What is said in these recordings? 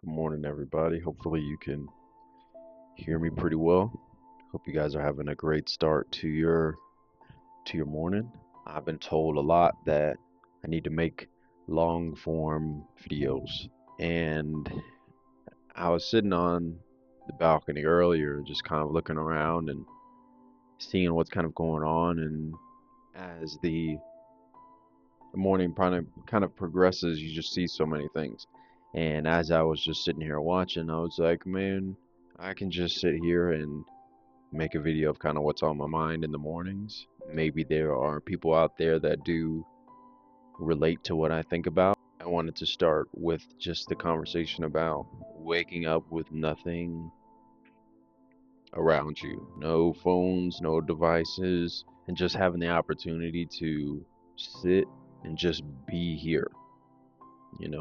Good morning, everybody. Hopefully, you can hear me pretty well. Hope you guys are having a great start to your morning. I've been told a lot that I need to make long form videos, and I was sitting on the balcony earlier, just kind of looking around and seeing what's kind of going on. And as the morning kind of progresses, you just see so many things. And as I was just sitting here watching, I was like, man, I can just sit here and make a video of kind of what's on my mind in the mornings. Maybe there are people out there that do relate to what I think about. I wanted to start with just the conversation about waking up with nothing around you. No phones, no devices, and just having the opportunity to sit and just be here.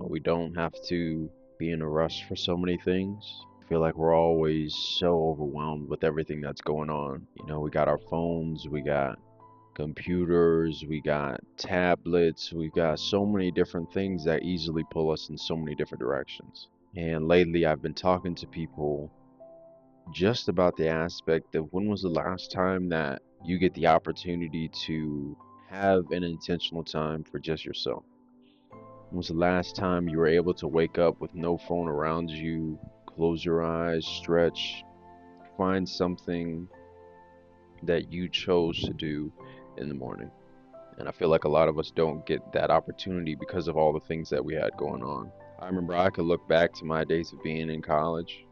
We don't have to be in a rush for so many things. I feel like we're always so overwhelmed with everything that's going on. We got our phones, we got computers, we got tablets, we got so many different things that easily pull us in so many different directions. And lately, I've been talking to people just about the aspect of when was the last time that you get the opportunity to have an intentional time for just yourself? When was the last time you were able to wake up with no phone around you, close your eyes, stretch, find something that you chose to do in the morning? And I feel like a lot of us don't get that opportunity because of all the things that we had going on. I remember I could look back to my days of being in college,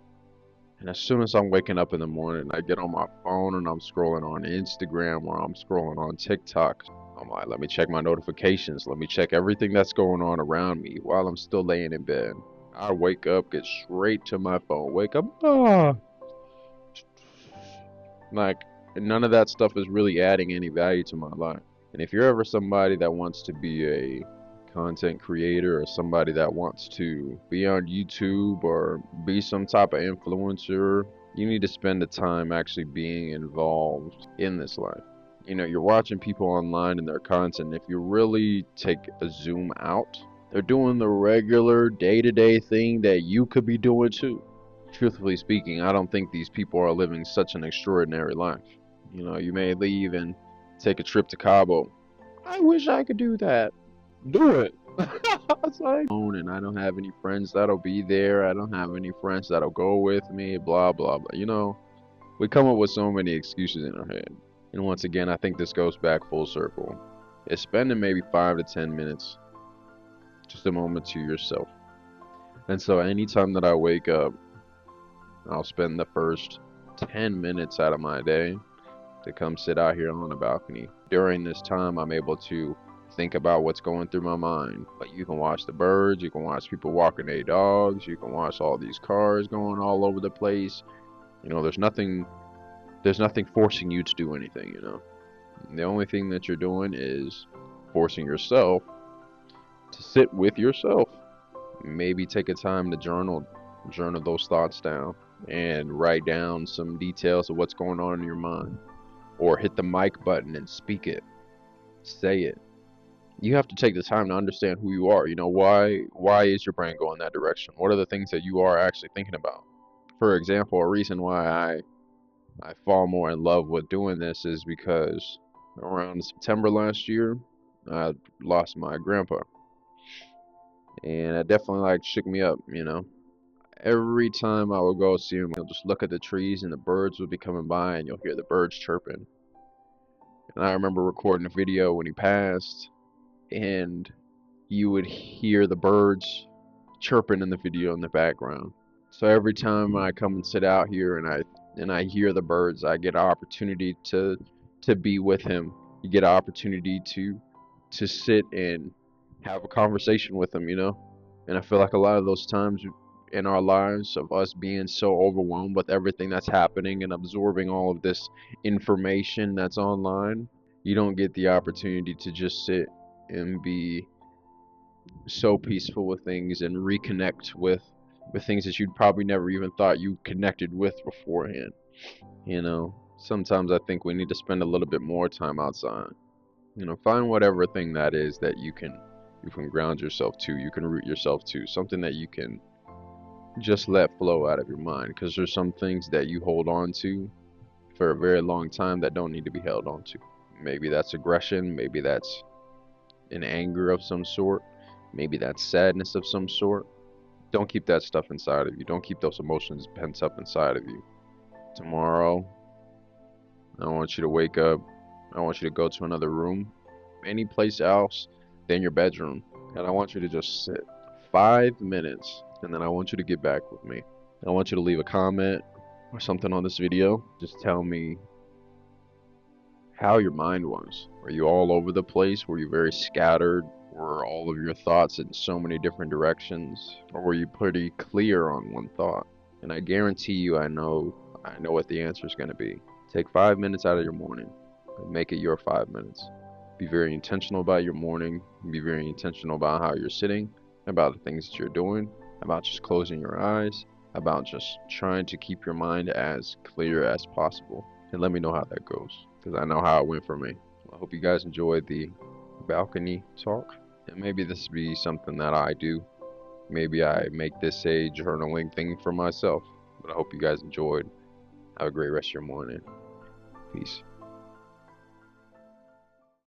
and as soon as I'm waking up in the morning, I get on my phone and I'm scrolling on Instagram or I'm scrolling on TikTok. I'm like, let me check my notifications. Let me check everything that's going on around me while I'm still laying in bed. I wake up, get straight to my phone. Wake up, like, none of that stuff is really adding any value to my life. And if you're ever somebody that wants to be a content creator or somebody that wants to be on YouTube or be some type of influencer, you need to spend the time actually being involved in this life. You're watching people online and their content. If you really take a zoom out, they're doing the regular day-to-day thing that you could be doing too. Truthfully speaking, I don't think these people are living such an extraordinary life. You may leave and take a trip to Cabo. I wish I could do that. Do it. It's like, and I don't have any friends that'll be there. I don't have any friends that'll go with me. Blah blah blah. We come up with so many excuses in our head. And once again, I think this goes back full circle. It's spending maybe 5 to 10 minutes, just a moment to yourself. And so anytime that I wake up, I'll spend the first 10 minutes out of my day to come sit out here on the balcony. During this time, I'm able to think about what's going through my mind. But you can watch the birds, you can watch people walking their dogs, you can watch all these cars going all over the place. There's nothing forcing you to do anything. The only thing that you're doing is forcing yourself to sit with yourself. Maybe take a time to journal those thoughts down and write down some details of what's going on in your mind, or hit the mic button and speak it, say it. You have to take the time to understand who you are. Why is your brain going that direction? What are the things that you are actually thinking about? For example, a reason why I fall more in love with doing this is because around September last year, I lost my grandpa, and it definitely shook me up. Every time I would go see him, you'll just look at the trees and the birds would be coming by and you'll hear the birds chirping. And I remember recording a video when he passed, and you would hear the birds chirping in the video in the background. So every time I come and sit out here and I hear the birds, I get an opportunity to be with him. You get an opportunity to sit and have a conversation with him. And I feel like a lot of those times in our lives of us being so overwhelmed with everything that's happening and absorbing all of this information that's online, you don't get the opportunity to just sit and be so peaceful with things and reconnect with things that you'd probably never even thought you connected with beforehand. Sometimes I think we need to spend a little bit more time outside. Find whatever thing that is that you can ground yourself to, you can root yourself to, something that you can just let flow out of your mind, because there's some things that you hold on to for a very long time that don't need to be held on to. Maybe that's aggression, maybe that's an anger of some sort, maybe that's sadness of some sort. Don't keep that stuff inside of you. Don't keep those emotions pent up inside of you. Tomorrow, I want you to wake up. I want you to go to another room, any place else than your bedroom. And I want you to just sit 5 minutes, and then I want you to get back with me. I want you to leave a comment or something on this video. Just tell me how your mind was. Were you all over the place? Were you very scattered? Were all of your thoughts in so many different directions? Or were you pretty clear on one thought? And I guarantee you I know what the answer is going to be. Take 5 minutes out of your morning and make it your 5 minutes. Be very intentional about your morning. Be very intentional about how you're sitting, about the things that you're doing, about just closing your eyes, about just trying to keep your mind as clear as possible. And let me know how that goes, because I know how it went for me. I hope you guys enjoyed the balcony talk. And maybe this will be something that I do. Maybe I make this a journaling thing for myself. But I hope you guys enjoyed. Have a great rest of your morning. Peace.